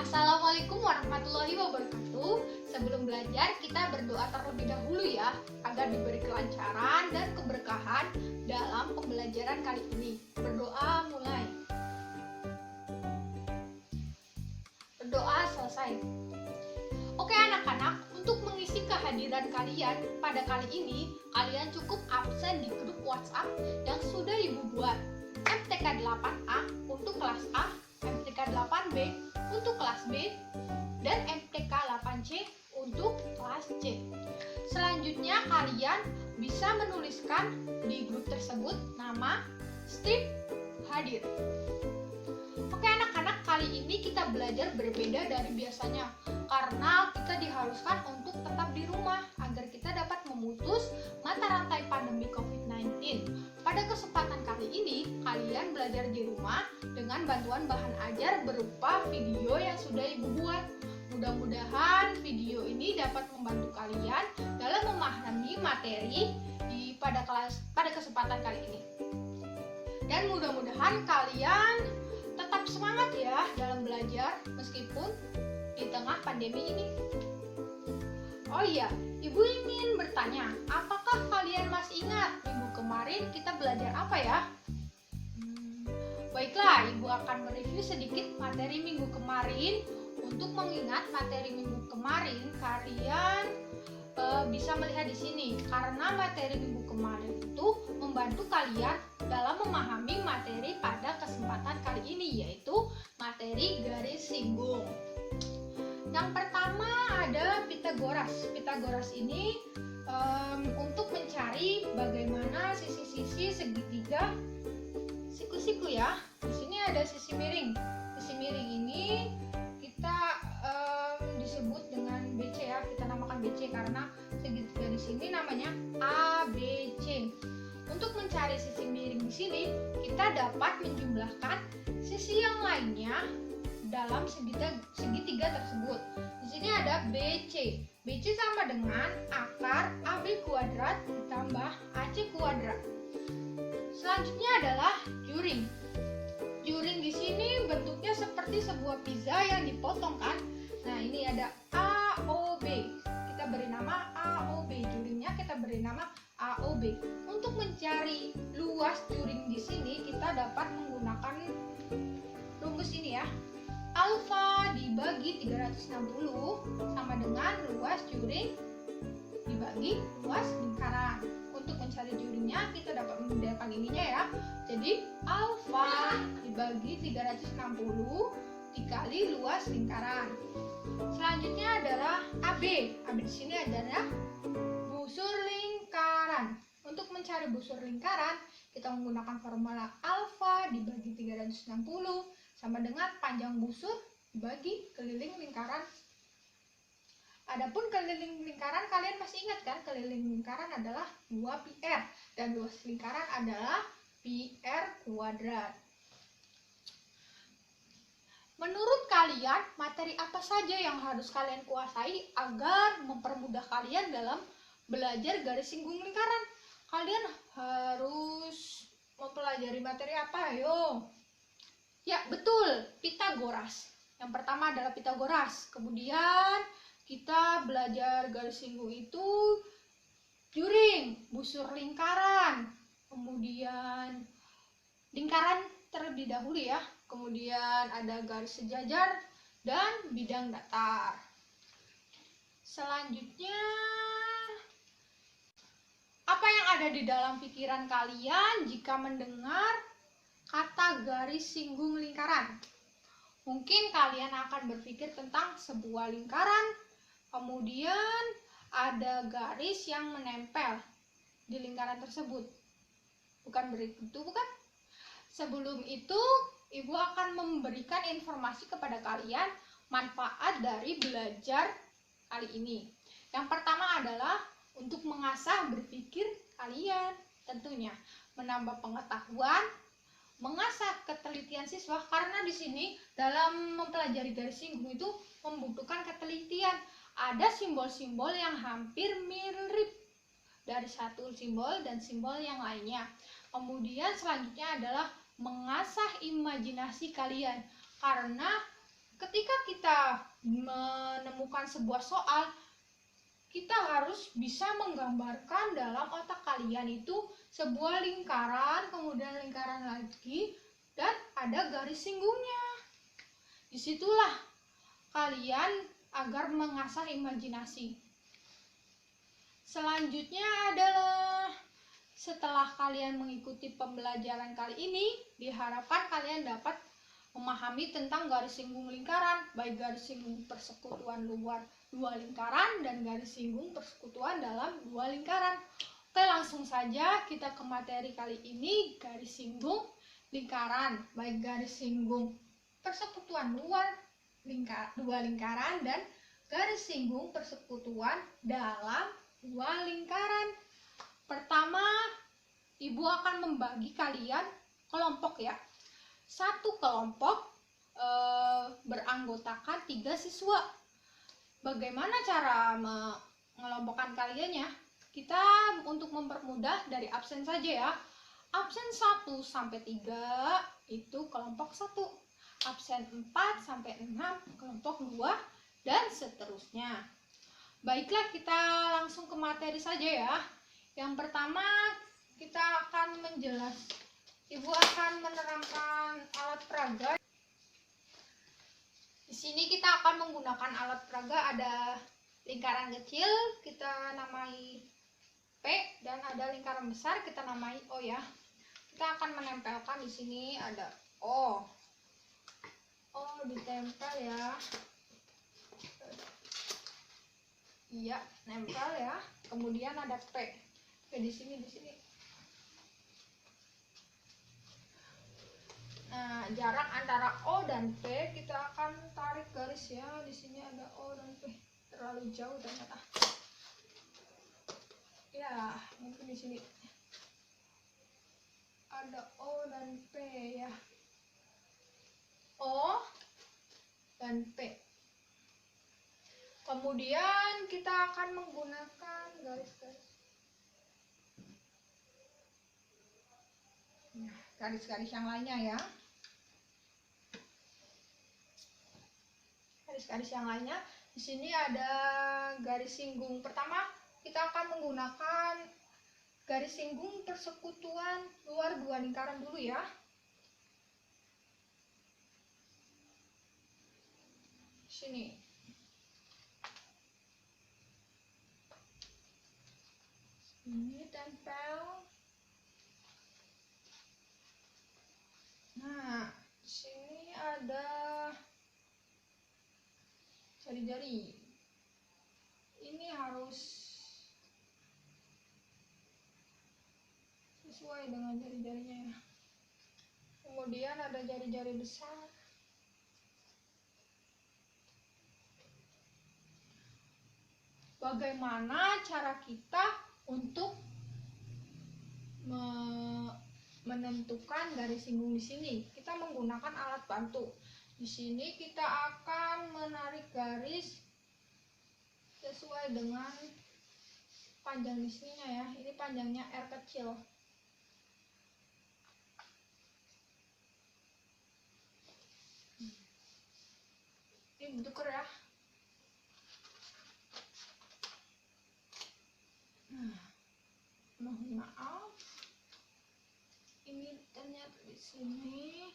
Assalamualaikum warahmatullahi wabarakatuh. Sebelum belajar, kita berdoa terlebih dahulu ya, agar diberi kelancaran dan keberkahan dalam pembelajaran kali ini. Berdoa mulai. Berdoa selesai. Oke anak-anak, untuk mengisi kehadiran kalian pada kali ini, kalian cukup absen di grup WhatsApp yang sudah Ibu buat. MTK 8A untuk kelas A, MTK 8B untuk kelas B, dan MTK 8C untuk kelas C. Selanjutnya kalian bisa menuliskan di grup tersebut nama, strip, hadir. Oke anak-anak, kali ini kita belajar berbeda dari biasanya karena kita diharuskan untuk tetap di rumah agar kita dapat memutus mata rantai pandemi COVID-19. Pada kesempatan kali ini, kalian belajar di rumah dengan bantuan bahan ajar berupa video yang sudah Ibu buat. Mudah-mudahan video ini dapat membantu kalian dalam memahami materi pada kesempatan kali ini. Dan mudah-mudahan kalian tetap semangat ya dalam belajar meskipun di tengah pandemi ini. Oh iya, Ibu ingin bertanya, apakah kalian masih ingat minggu kemarin kita belajar apa ya? Baiklah, Ibu akan mereview sedikit materi minggu kemarin. Untuk mengingat materi minggu kemarin, kalian bisa melihat di sini karena materi minggu kemarin itu membantu kalian dalam memahami materi pada kesempatan kali ini, yaitu materi garis singgung. Yang pertama ada Pitagoras. Pitagoras ini untuk mencari bagaimana sisi-sisi segitiga siku-siku ya. Di sini ada sisi miring. Sisi miring ini kita disebut dengan BC ya. Kita namakan BC karena segitiga di sini namanya ABC. Untuk mencari sisi miring di sini, kita dapat menjumlahkan sisi yang lainnya dalam segitiga tersebut. Di sini ada BC. BC sama dengan akar AB kuadrat ditambah AC kuadrat. Selanjutnya adalah juring. Juring di sini bentuknya seperti sebuah pizza yang dipotong kan. Nah, ini ada AOB. Kita beri nama AOB. Juringnya kita beri nama AOB. Untuk mencari luas juring di sini, kita dapat menggunakan rumus ini ya. Alfa dibagi 360 sama dengan luas juring dibagi luas lingkaran. Untuk mencari juringnya kita dapat menggunakan ininya ya. Jadi alfa dibagi 360 dikali luas lingkaran. Selanjutnya adalah AB. AB di sini adalah busur lingkaran. Untuk mencari busur lingkaran, kita menggunakan formula alfa dibagi 360 sama dengan panjang busur dibagi keliling lingkaran. Adapun keliling lingkaran kalian masih ingat kan? Keliling lingkaran adalah 2πr dan luas lingkaran adalah πr kuadrat. Menurut kalian, materi apa saja yang harus kalian kuasai agar mempermudah kalian dalam belajar garis singgung lingkaran? Kalian harus mempelajari materi apa? Ayo. Ya, betul, Pitagoras. Yang pertama adalah Pitagoras. Kemudian kita belajar garis singgung itu juring, busur lingkaran, kemudian lingkaran terlebih dahulu ya. Kemudian ada garis sejajar dan bidang datar. Selanjutnya, apa yang ada di dalam pikiran kalian jika mendengar kata garis singgung lingkaran? Mungkin kalian akan berpikir tentang sebuah lingkaran, kemudian ada garis yang menempel di lingkaran tersebut. Bukan begitu, bukan? Sebelum itu, Ibu akan memberikan informasi kepada kalian manfaat dari belajar kali ini. Yang pertama adalah untuk mengasah berpikir kalian, tentunya menambah pengetahuan, mengasah ketelitian siswa karena di sini dalam mempelajari garis singgung itu membutuhkan ketelitian. Ada simbol-simbol yang hampir mirip dari satu simbol dan simbol yang lainnya. Kemudian selanjutnya adalah mengasah imajinasi kalian karena ketika kita menemukan sebuah soal, kita harus bisa menggambarkan dalam otak kalian itu sebuah lingkaran, kemudian lingkaran lagi, dan ada garis singgungnya. Disitulah kalian agar mengasah imajinasi. Selanjutnya adalah setelah kalian mengikuti pembelajaran kali ini, diharapkan kalian dapat memahami tentang garis singgung lingkaran, baik garis singgung persekutuan luar dua lingkaran dan garis singgung persekutuan dalam dua lingkaran. Oke, langsung saja kita ke materi kali ini, garis singgung lingkaran, baik garis singgung persekutuan luar dua lingkaran dan garis singgung persekutuan dalam dua lingkaran. Pertama, Ibu akan membagi kalian kelompok ya. Satu kelompok beranggotakan 3 siswa. Bagaimana cara mengelompokkan kaliannya? Kita untuk mempermudah dari absen saja ya. Absen 1 sampai 3 itu kelompok 1. Absen 4 sampai 6 kelompok 2 dan seterusnya. Baiklah, kita langsung ke materi saja ya. Yang pertama, kita akan menjelaskan. Ibu akan menerangkan alat peraga. Di sini kita akan menggunakan alat peraga, ada lingkaran kecil kita namai P dan ada lingkaran besar kita namai O ya. Kita akan menempelkan di sini ada O. O ditempel ya. Iya, nempel ya. Kemudian ada P. Di sini. Nah, jarak antara O dan P kita akan tarik garis ya. Di sini ada O dan P. Terlalu jauh ternyata. Ya, mungkin di sini ada O dan P ya. O dan P. Kemudian kita akan menggunakan garis-garis. Nah, garis-garis yang lainnya ya. Garis-garis yang lainnya, di sini ada garis singgung. Pertama, kita akan menggunakan garis singgung persekutuan luar dua lingkaran dulu ya. Sini. Ini tempel. Nah, di sini ada jari-jari. Ini harus sesuai dengan jari-jarinya ya. Kemudian ada jari-jari besar. Bagaimana cara kita untuk menentukan garis singgung di sini? Kita menggunakan alat bantu. Di sini kita akan menarik garis sesuai dengan panjang di sininya ya. Ini panjangnya R kecil. Ini tuker ya. Mohon maaf. Ini ternyata di sini.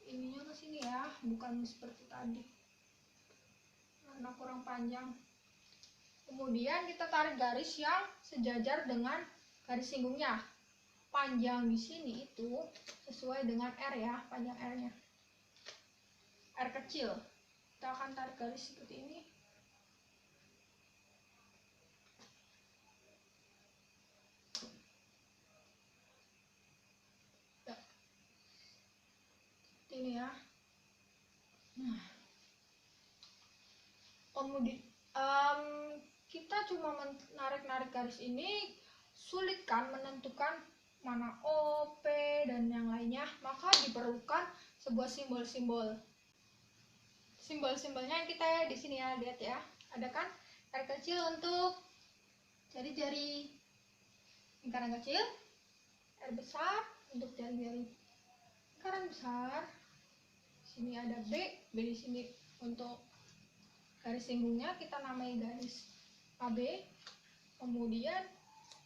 Ininya ke sini ya, bukan seperti tadi. Karena kurang panjang. Kemudian kita tarik garis yang sejajar dengan garis singgungnya. Panjang di sini itu sesuai dengan R ya, panjang R-nya. R kecil. Kita akan tarik garis seperti ini. Ini ya. Nah, kemudian kita cuma menarik garis ini, sulit kan menentukan mana O, P dan yang lainnya, maka diperlukan sebuah simbol-simbol. Simbol-simbolnya kita di sini ya, lihat ya. Ada kan R kecil untuk jari-jari lingkaran kecil, R besar untuk jari-jari lingkaran besar. Sini ada B di sini untuk garis singgungnya kita namai garis AB. Kemudian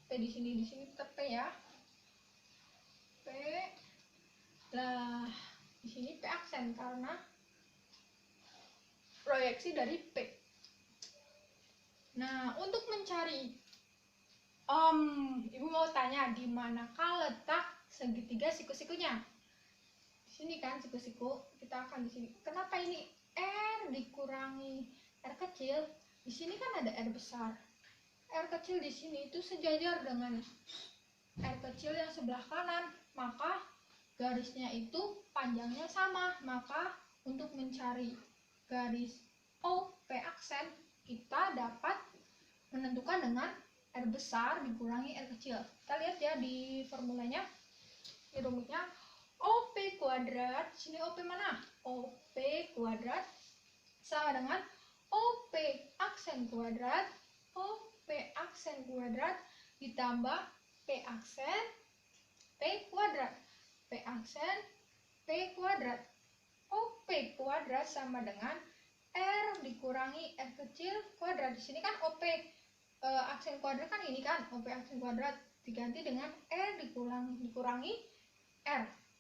P di sini tetap P ya. P. Lah, di sini P aksen karena proyeksi dari P. Nah, untuk mencari Ibu mau tanya di manakah letak segitiga siku-sikunya? Di sini kan siku-siku, kita akan di sini. Kenapa ini R dikurangi R kecil? Di sini kan ada R besar. R kecil di sini itu sejajar dengan R kecil yang sebelah kanan, maka garisnya itu panjangnya sama. Maka untuk mencari garis OP aksen, kita dapat menentukan dengan R besar dikurangi R kecil. Kita lihat ya di formulanya, di rumitnya. OP kuadrat, sini OP mana? OP kuadrat sama dengan OP aksen kuadrat, OP aksen kuadrat ditambah P aksen P kuadrat, P aksen P kuadrat. OP kuadrat sama dengan R dikurangi R kecil kuadrat. Di sini kan OP aksen kuadrat kan ini kan, OP aksen kuadrat diganti dengan R dikurangi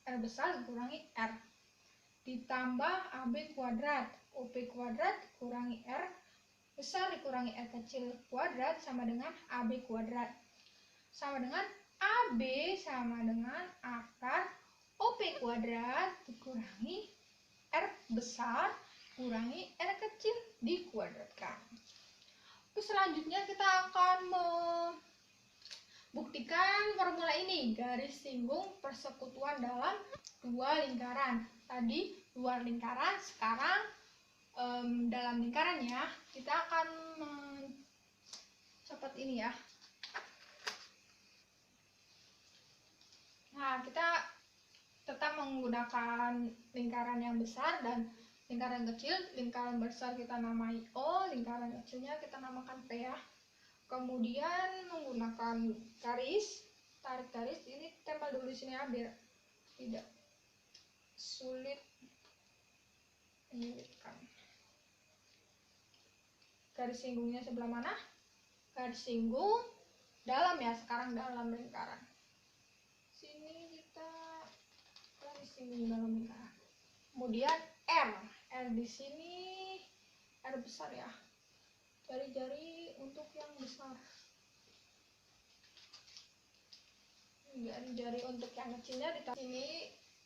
R besar dikurangi R ditambah AB kuadrat, OP kuadrat dikurangi R besar dikurangi R kecil kuadrat sama dengan AB kuadrat, sama dengan AB sama dengan akar OP kuadrat dikurangi R besar kurangi R kecil dikuadratkan. Terus selanjutnya kita akan membuktikan formula ini, garis singgung persekutuan dalam dua lingkaran. Tadi luar lingkaran, sekarang dalam lingkarannya kita akan seperti ini ya. Nah, kita tetap menggunakan lingkaran yang besar dan lingkaran kecil. Lingkaran besar kita namai O, lingkaran kecilnya kita namakan P ya. Kemudian menggunakan garis, tarik garis, ini tempel dulu di sini ya biar tidak sulit menyulitkan. Garis singgungnya sebelah mana? Garis singgung dalam ya, sekarang dalam lingkaran. Sini kita garis singgung dalam lingkaran. Kemudian R di sini R besar ya. Jari-jari untuk yang besar. Jari-jari untuk yang kecilnya di sini,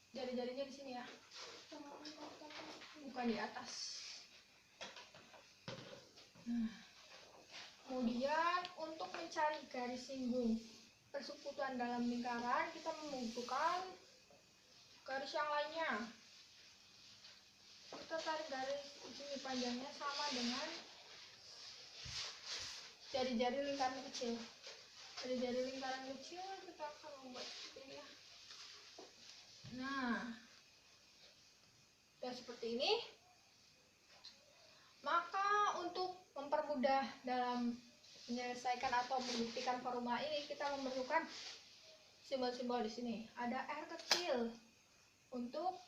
jari-jarinya di sini ya. Bukan di atas. Kemudian untuk mencari garis singgung persekutuan dalam lingkaran, kita membutuhkan garis yang lainnya. Kita tarik garis di sini, panjangnya sama dengan jari-jari lingkaran kecil. Jari-jari lingkaran kecil kita akan membuat seperti ini ya. Nah, dan seperti ini. Maka untuk mempermudah dalam menyelesaikan atau membuktikan formula ini, kita memerlukan simbol-simbol di sini. Ada R kecil untuk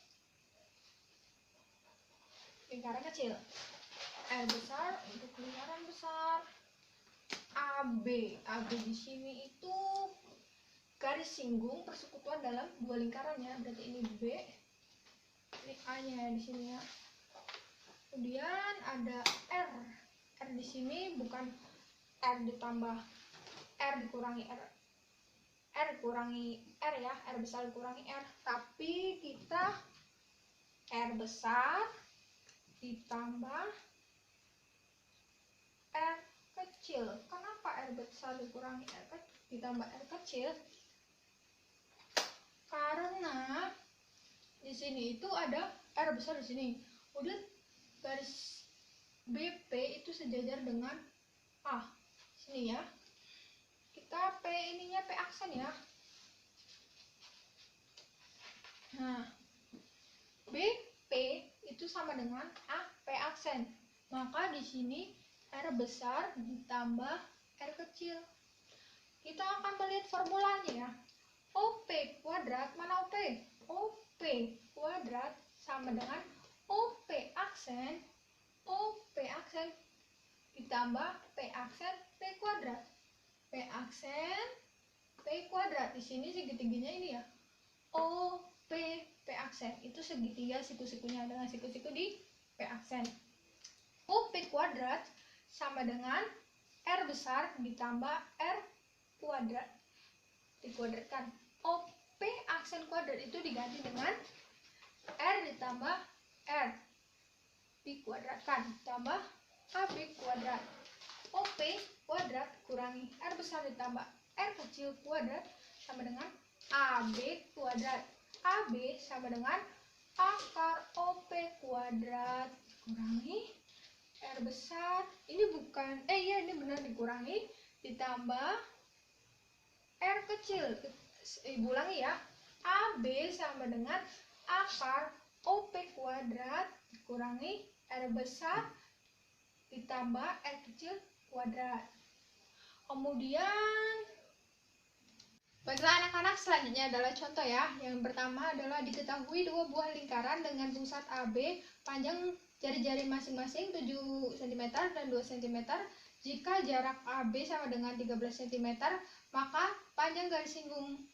lingkaran kecil, R besar untuk lingkaran besar, AB di sini itu garis singgung persekutuan dalam dua lingkarannya, berarti ini B, ini A-nya di sini ya. Kemudian ada R di sini bukan R ditambah R dikurangi R dikurangi R ya, R besar dikurangi R, tapi kita R besar ditambah R kecil. Kenapa R besar dikurangi R ditambah R kecil? Karena di sini itu ada R besar di sini. Udah garis BP itu sejajar dengan A. Sini ya. Kita P ininya P aksen ya. Nah, BP itu sama dengan A P aksen. Maka di sini R besar ditambah R kecil. Kita akan melihat formulanya ya. OP kuadrat, mana OP? OP kuadrat sama dengan aksen OP aksen ditambah P aksen P kuadrat. P aksen P kuadrat. Di sini segitiganya ini ya. OP P aksen. Itu segitiga siku-sikunya dengan siku-siku di P aksen. OP kuadrat sama dengan R besar ditambah R kuadrat. Dikuadratkan. OP aksen kuadrat itu diganti dengan R ditambah R. Dikuadratkan. Tambah AB kuadrat. OP kuadrat kurangi R besar ditambah R kecil kuadrat sama dengan AB kuadrat. AB sama dengan akar OP kuadrat kurangi R besar. Ini bukan, ini benar dikurangi ditambah R kecil. Ulangi ya. AB sama dengan akar OP kuadrat dikurangi R besar ditambah R kecil kuadrat. Kemudian baiklah anak-anak, selanjutnya adalah contoh ya. Yang pertama adalah diketahui dua buah lingkaran dengan pusat AB panjang jari-jari masing-masing 7 cm dan 2 cm. Jika jarak AB sama dengan 13 cm, maka panjang garis singgung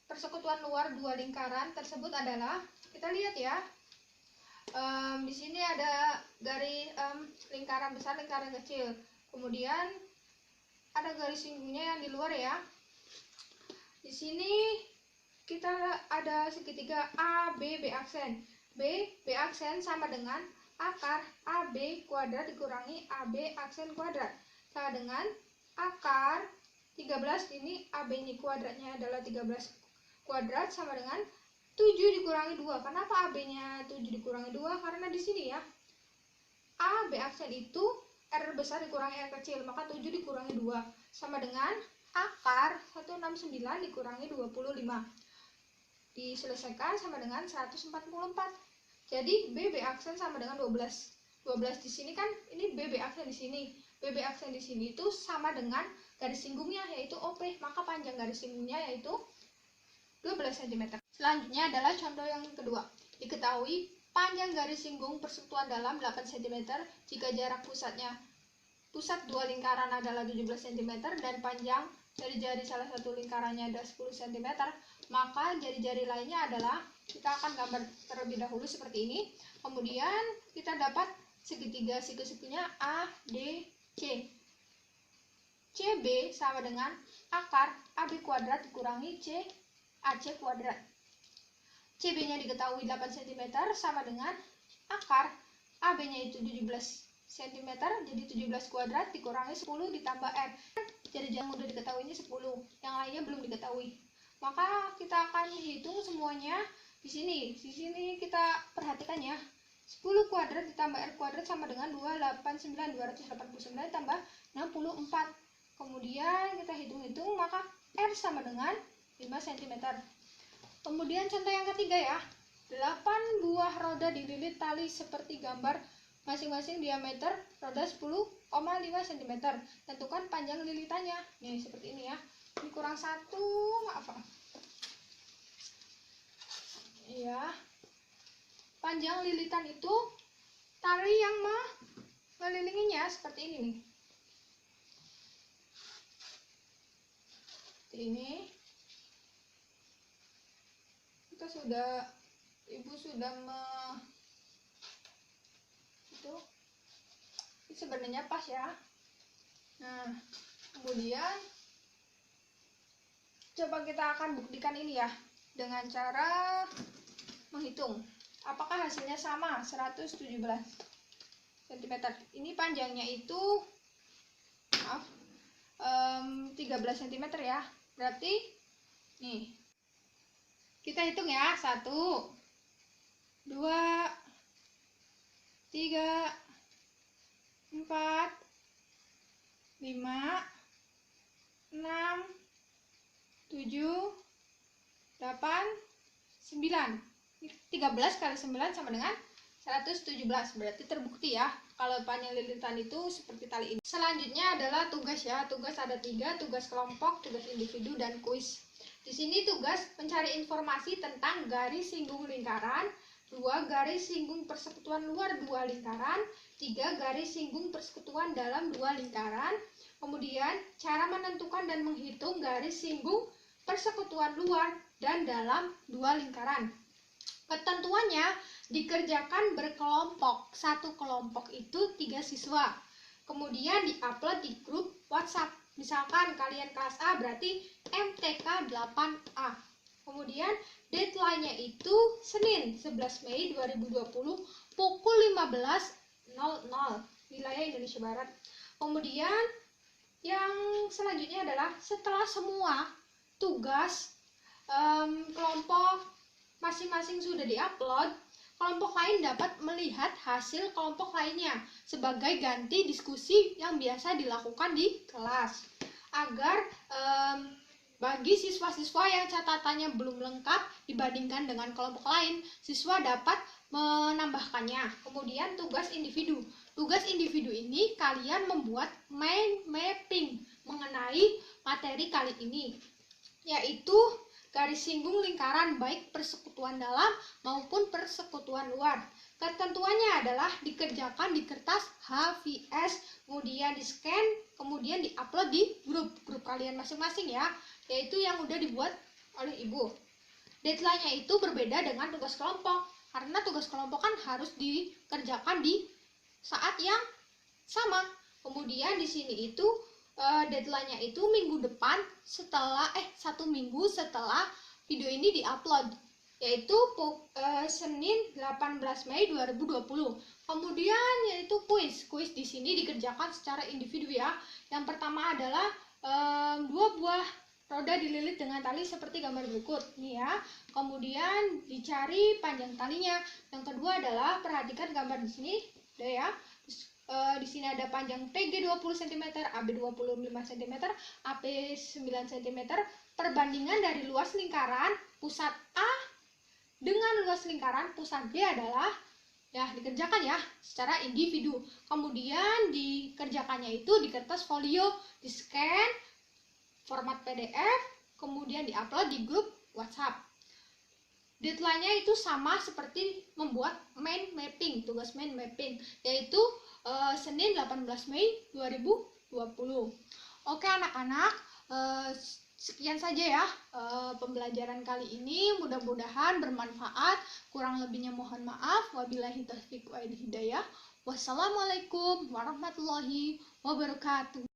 persekutuan luar dua lingkaran tersebut adalah, kita lihat ya. Di sini ada garis lingkaran besar, lingkaran kecil. Kemudian ada garis singgungnya yang di luar ya. Di sini kita ada segitiga AB B aksen. B aksen sama dengan akar AB kuadrat dikurangi AB aksen kuadrat. Sama dengan akar 13, ini AB-nya kuadratnya adalah 13 kuadrat sama dengan 7 dikurangi 2. Kenapa AB-nya 7 dikurangi 2? Karena di sini ya, AB aksen itu R besar dikurangi R kecil, maka 7 dikurangi 2 sama dengan akar 169 dikurangi 25. Diselesaikan sama dengan 144. Jadi BB aksen sama dengan 12. 12 di sini kan, ini BB aksen di sini. BB aksen di sini itu sama dengan garis singgungnya yaitu OP, maka panjang garis singgungnya yaitu 12 cm. Selanjutnya adalah contoh yang kedua. Diketahui panjang garis singgung persekutuan dalam 8 cm jika jarak pusat dua lingkaran adalah 17 cm dan panjang jari-jari salah satu lingkarannya ada 10 cm, maka jari-jari lainnya adalah, kita akan gambar terlebih dahulu seperti ini. Kemudian kita dapat segitiga siku-sikunya A, D, C. CB sama dengan akar AB kuadrat dikurangi C AC kuadrat. CB-nya diketahui 8 cm sama dengan akar AB-nya itu 17 cm, jadi 17 kuadrat dikurangi 10 ditambah R. Jadi yang udah diketahui ini 10, yang lainnya belum diketahui. Maka kita akan hitung semuanya di sini. Di sini kita perhatikan ya. 10 kuadrat ditambah R kuadrat sama dengan 289 tambah 64. Kemudian kita hitung-hitung, maka R sama dengan 5 cm. Kemudian contoh yang ketiga ya. 8 buah roda dililit tali seperti gambar, masing-masing diameter roda 10,5 cm. Tentukan panjang lilitannya. Nih seperti ini ya. Ini kurang 1, maaf. Ya. Panjang lilitan itu tali yang mengelilinginya seperti ini nih. Seperti ini. Ibu sudah itu sebenarnya pas ya. Nah, kemudian coba kita akan buktikan ini ya dengan cara menghitung. Apakah hasilnya sama? 117 cm. Ini panjangnya itu 13 cm ya. Berarti nih, kita hitung ya. 1, 2, 3, 4, 5, 6, 7, 8, 9. 13 kali 9 sama dengan 117. Berarti terbukti ya kalau panjang lilitan itu seperti tali ini. Selanjutnya adalah tugas ya. Tugas ada 3, tugas kelompok, tugas individu, dan kuis. Di sini tugas mencari informasi tentang garis singgung lingkaran 2 garis singgung persekutuan luar 2 lingkaran, 3 garis singgung persekutuan dalam 2 lingkaran. Kemudian cara menentukan dan menghitung garis singgung persekutuan luar dan dalam 2 lingkaran. Ketentuannya dikerjakan berkelompok. Satu kelompok itu 3 siswa. Kemudian diupload di grup WhatsApp. Misalkan kalian kelas A berarti MTK 8A. Kemudian deadline-nya itu Senin 11 Mei 2020 pukul 15.00 wilayah Indonesia Barat. Kemudian yang selanjutnya adalah setelah semua tugas kelompok masing-masing sudah diupload, kelompok lain dapat melihat hasil kelompok lainnya sebagai ganti diskusi yang biasa dilakukan di kelas. Agar bagi siswa-siswa yang catatannya belum lengkap dibandingkan dengan kelompok lain, siswa dapat menambahkannya. Kemudian tugas individu. Tugas individu ini kalian membuat mind mapping mengenai materi kali ini, yaitu garis singgung lingkaran baik persekutuan dalam maupun persekutuan luar. Ketentuannya adalah dikerjakan di kertas HVS, kemudian di scan, kemudian diupload di grup kalian masing-masing ya, yaitu yang udah dibuat oleh ibu. Deadline-nya itu berbeda dengan tugas kelompok, karena tugas kelompok kan harus dikerjakan di saat yang sama. Kemudian di sini itu deadline-nya itu minggu depan setelah 1 minggu setelah video ini diupload, yaitu Senin 18 Mei 2020. Kemudian yaitu kuis di sini dikerjakan secara individu ya. Yang pertama adalah 2 buah roda dililit dengan tali seperti gambar berikut nih ya. Kemudian dicari panjang talinya. Yang kedua adalah perhatikan gambar di sini deh ya. Di sini ada panjang PG 20 cm, AB 25 cm, AP 9 cm. Perbandingan dari luas lingkaran pusat A dengan luas lingkaran pusat B adalah ya dikerjakan ya secara individu. Kemudian dikerjakannya itu di kertas folio, di scan format PDF, kemudian diupload di grup WhatsApp. Deadline-nya itu sama seperti membuat mind mapping, tugas mind mapping, yaitu Senin 18 Mei 2020. Oke anak-anak, sekian saja ya pembelajaran kali ini. Mudah-mudahan bermanfaat. Kurang lebihnya mohon maaf. Wabillahi taufiq wal hidayah. Wassalamualaikum warahmatullahi wabarakatuh.